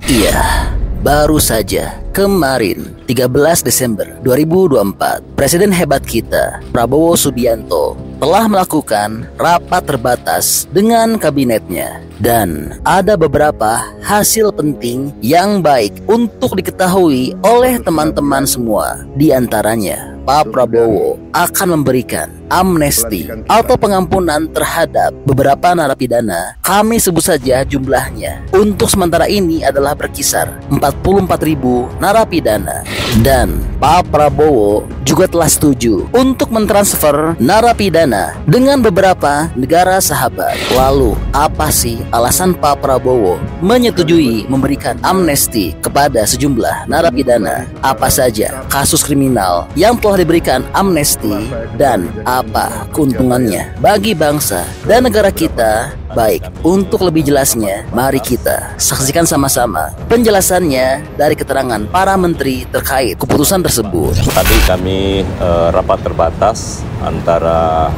Iya, baru saja kemarin 13 Desember 2024, Presiden hebat kita, Prabowo Subianto, telah melakukan rapat terbatas dengan kabinetnya. Dan ada beberapa hasil penting yang baik untuk diketahui oleh teman-teman semua. Di antaranya, Pak Prabowo akan memberikan amnesti atau pengampunan terhadap beberapa narapidana. Kami sebut saja jumlahnya. Untuk sementara ini adalah berkisar 44.000 narapidana. Dan Pak Prabowo juga telah setuju untuk mentransfer narapidana dengan beberapa negara sahabat. Lalu, apa sih alasan Pak Prabowo menyetujui memberikan amnesti kepada sejumlah narapidana? Apa saja kasus kriminal yang telah diberikan amnesti dan apa keuntungannya bagi bangsa dan negara kita? Baik, untuk lebih jelasnya, mari kita saksikan sama-sama penjelasannya dari keterangan para menteri terkait keputusan tersebut. Tadi kami rapat terbatas antara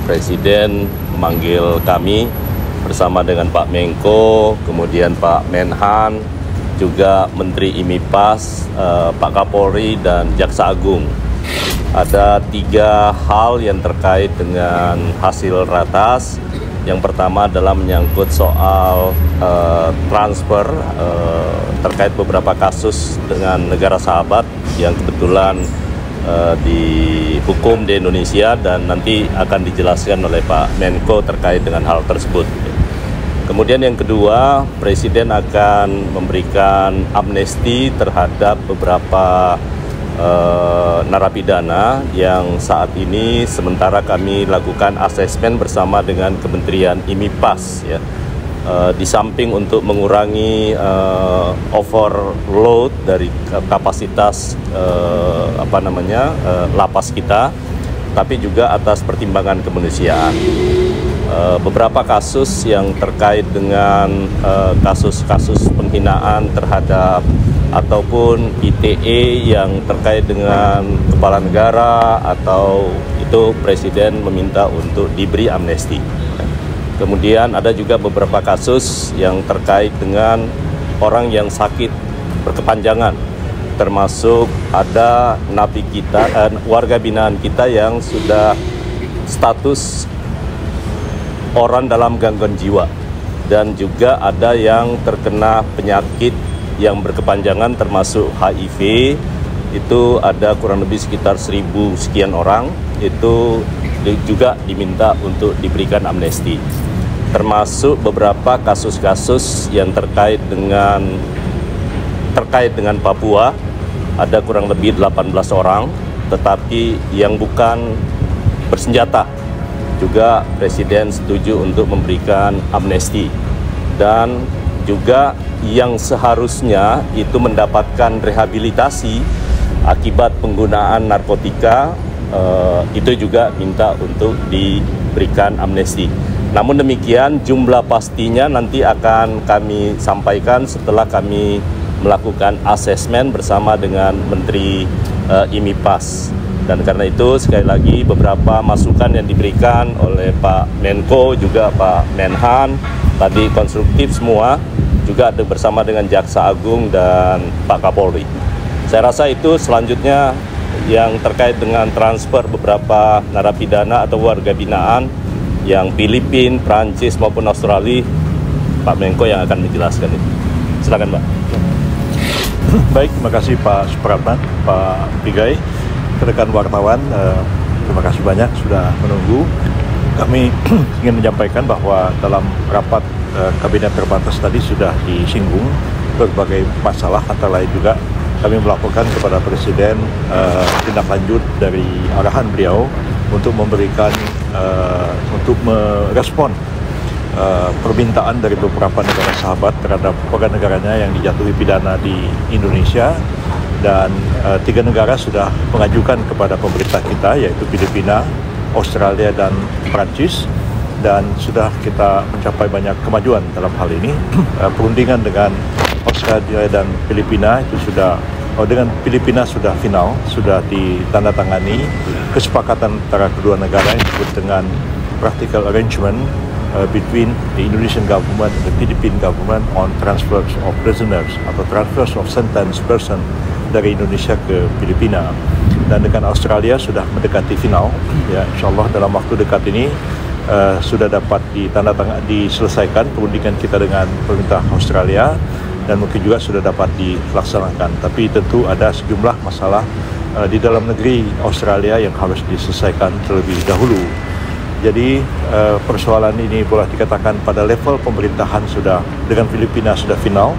Presiden memanggil kami bersama dengan Pak Menko, kemudian Pak Menhan, juga Menteri IMIPAS, Pak Kapolri, dan Jaksa Agung. Ada 3 hal yang terkait dengan hasil ratas. Yang pertama adalah menyangkut soal transfer terkait beberapa kasus dengan negara sahabat yang kebetulan dihukum di Indonesia, dan nanti akan dijelaskan oleh Pak Menko terkait dengan hal tersebut. Kemudian yang kedua, Presiden akan memberikan amnesti terhadap beberapa narapidana yang saat ini sementara kami lakukan asesmen bersama dengan Kementerian IMIPAS, ya. Di samping untuk mengurangi overload dari kapasitas lapas kita, tapi juga atas pertimbangan kemanusiaan. Beberapa kasus yang terkait dengan kasus-kasus penghinaan terhadap ataupun ITE yang terkait dengan kepala negara, atau itu Presiden meminta untuk diberi amnesti. Kemudian ada juga beberapa kasus yang terkait dengan orang yang sakit berkepanjangan, termasuk ada napi kita, warga binaan kita yang sudah status orang dalam gangguan jiwa, dan juga ada yang terkena penyakit yang berkepanjangan termasuk HIV. Itu ada kurang lebih sekitar 1.000 sekian orang, itu juga diminta untuk diberikan amnesti. Termasuk beberapa kasus-kasus yang terkait dengan Papua, ada kurang lebih 18 orang, tetapi yang bukan bersenjata. Juga Presiden setuju untuk memberikan amnesti. Dan juga yang seharusnya itu mendapatkan rehabilitasi akibat penggunaan narkotika, itu juga minta untuk diberikan amnesti. Namun demikian, jumlah pastinya nanti akan kami sampaikan setelah kami melakukan asesmen bersama dengan Menteri IMIPAS. Dan karena itu, sekali lagi, beberapa masukan yang diberikan oleh Pak Menko, juga Pak Menhan, tadi konstruktif semua, juga ada bersama dengan Jaksa Agung dan Pak Kapolri. Saya rasa itu. Selanjutnya yang terkait dengan transfer beberapa narapidana atau warga binaan yang Filipina, Prancis maupun Australia, Pak Menko yang akan menjelaskan itu. Silakan, Pak. Baik, terima kasih Pak Supratman, Pak Pigai, rekan wartawan, terima kasih banyak sudah menunggu. Kami ingin menyampaikan bahwa dalam rapat kabinet terbatas tadi sudah disinggung berbagai masalah, antara lain juga kami melaporkan kepada Presiden tindak lanjut dari arahan beliau untuk memberikan untuk merespon permintaan dari beberapa negara sahabat terhadap warga negaranya yang dijatuhi pidana di Indonesia. Dan 3 negara sudah mengajukan kepada pemerintah kita, yaitu Filipina, Australia, dan Prancis. Dan sudah kita mencapai banyak kemajuan dalam hal ini. Perundingan dengan Australia dan Filipina itu sudah, dengan Filipina sudah final, sudah ditandatangani kesepakatan antara kedua negara yang disebut dengan Practical Arrangement between the Indonesian government and the Philippine government on transfers of prisoners atau transfers of sentenced person dari Indonesia ke Filipina. Dan dengan Australia sudah mendekati final, ya insyaallah dalam waktu dekat ini sudah dapat diselesaikan perundingan kita dengan pemerintah Australia dan mungkin juga sudah dapat dilaksanakan. Tapi tentu ada sejumlah masalah di dalam negeri Australia yang harus diselesaikan terlebih dahulu. Jadi persoalan ini boleh dikatakan pada level pemerintahan sudah dengan Filipina sudah final,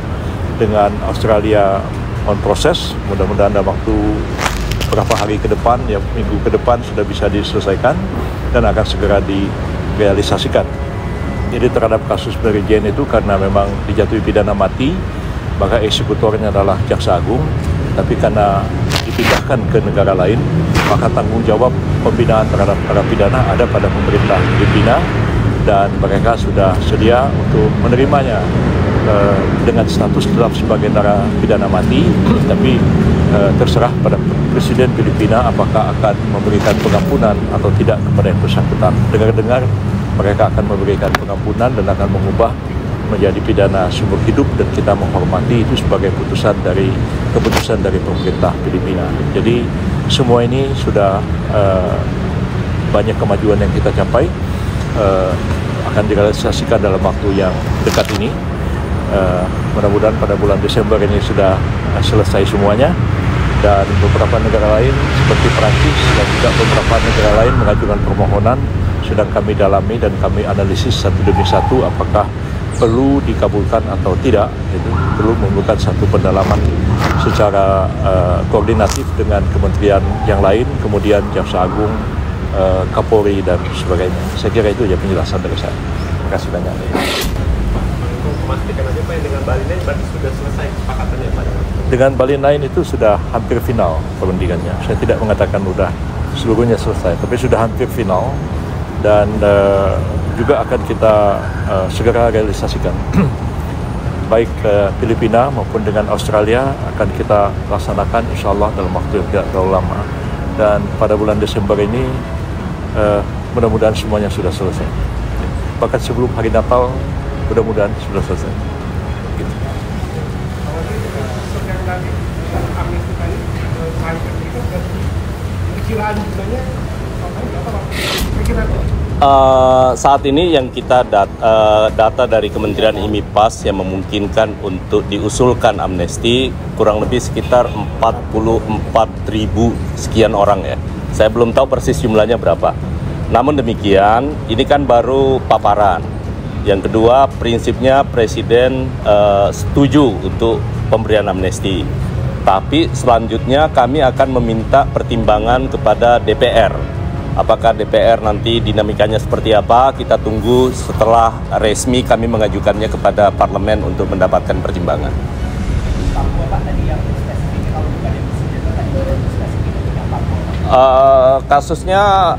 dengan Australia on proses. Mudah-mudahan dalam waktu beberapa hari ke depan, ya minggu ke depan sudah bisa diselesaikan dan akan segera direalisasikan. Jadi terhadap kasus Mary Jane itu karena memang dijatuhi pidana mati, maka eksekutornya adalah Jaksa Agung, tapi karena dipindahkan ke negara lain, maka tanggung jawab pembinaan terhadap para pidana ada pada pemerintah Filipina dan mereka sudah sedia untuk menerimanya dengan status tetap sebagai narapidana mati, tapi terserah pada Presiden Filipina apakah akan memberikan pengampunan atau tidak kepada yang bersangkutan. Dengar-dengar mereka akan memberikan pengampunan dan akan mengubah menjadi pidana seumur hidup, dan kita menghormati itu sebagai keputusan dari pemerintah Filipina. Jadi semua ini sudah banyak kemajuan yang kita capai, akan direalisasikan dalam waktu yang dekat ini. Mudah-mudahan pada bulan Desember ini sudah selesai semuanya, dan beberapa negara lain seperti Perancis dan juga beberapa negara lain mengajukan permohonan sedang kami dalami dan kami analisis satu demi satu apakah perlu dikabulkan atau tidak. Itu perlu memerlukan satu pendalaman secara koordinatif dengan kementerian yang lain, kemudian Jaksa Agung, Kapolri dan sebagainya. Saya kira itu ya penjelasan dari saya. Terima kasih banyak. Memastikan aja Pak, dengan Bali Nine berarti sudah selesai kesepakatannya Pak? Dengan Bali Nine itu sudah hampir final perundingannya. Saya tidak mengatakan sudah seluruhnya selesai, tapi sudah hampir final dan juga akan kita segera realisasikan. Baik Filipina maupun dengan Australia akan kita laksanakan insya Allah dalam waktu yang tidak terlalu lama. Dan pada bulan Desember ini mudah-mudahan semuanya sudah selesai. Bahkan sebelum hari Natal mudah-mudahan sudah selesai. Gitu. Saat ini yang kita data dari Kementerian IMIPAS yang memungkinkan untuk diusulkan amnesti kurang lebih sekitar 44.000 sekian orang ya. Saya belum tahu persis jumlahnya berapa. Namun demikian, ini kan baru paparan. Yang kedua, prinsipnya Presiden setuju untuk pemberian amnesti. Tapi selanjutnya kami akan meminta pertimbangan kepada DPR. Apakah DPR nanti dinamikanya seperti apa, kita tunggu setelah resmi kami mengajukannya kepada parlemen untuk mendapatkan pertimbangan. Kasusnya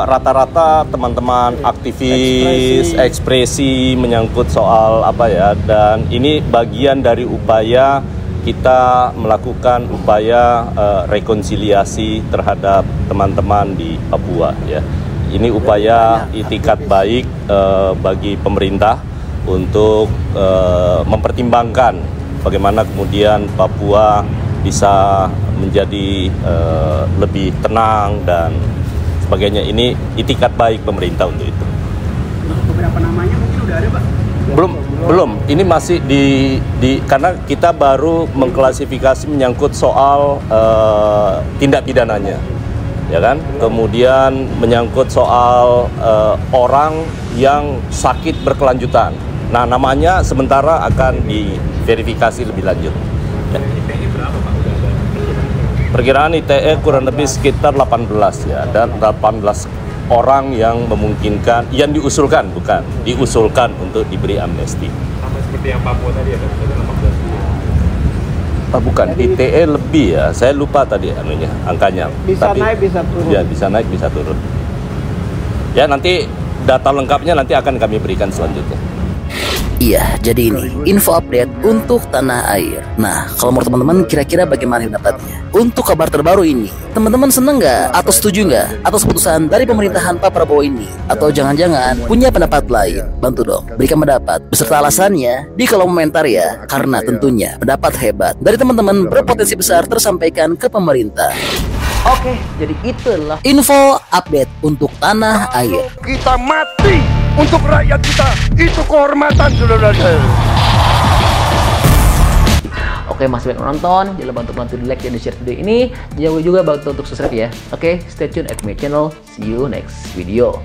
rata-rata teman-teman aktivis, ekspresi menyangkut soal apa ya, dan ini bagian dari upaya kita melakukan upaya rekonsiliasi terhadap teman-teman di Papua ya. Ini upaya itikat baik bagi pemerintah untuk mempertimbangkan bagaimana kemudian Papua bisa menjadi lebih tenang dan sebagainya. Ini itikat baik pemerintah untuk itu. Beberapa namanya mungkin udah ada Pak? Belum. Ini masih karena kita baru mengklasifikasi menyangkut soal tindak pidananya, ya kan? Kemudian menyangkut soal orang yang sakit berkelanjutan. Nah, namanya sementara akan diverifikasi lebih lanjut. Ya. ITE berapa Pak? Udah ada Perkiraan ITE kurang lebih sekitar 18 ya, dan 18 orang yang memungkinkan, yang diusulkan untuk diberi amnesti. sama seperti yang Papua tadi ada 18. Bukan, ITE lebih ya, saya lupa tadi angkanya. Bisa naik, bisa turun. Ya, bisa naik, bisa turun. Ya, nanti data lengkapnya nanti akan kami berikan selanjutnya. Iya, jadi ini info update untuk tanah air. Nah, kalau menurut teman-teman kira-kira bagaimana pendapatnya? Untuk kabar terbaru ini, teman-teman seneng nggak? Atau setuju nggak? Atas keputusan dari pemerintahan Pak Prabowo ini? Atau jangan-jangan punya pendapat lain? Bantu dong, berikan pendapat beserta alasannya di kolom komentar ya. Karena tentunya pendapat hebat dari teman-teman berpotensi besar tersampaikan ke pemerintah. Oke, jadi itulah info update untuk tanah air. Kita mati untuk rakyat kita, itu kehormatan, saudara-saudara. Oke, masih banyak menonton, jangan lupa untuk bantu di like dan di share video ini. Jangan lupa juga bantu untuk subscribe ya. Oke, stay tune at my channel. See you next video.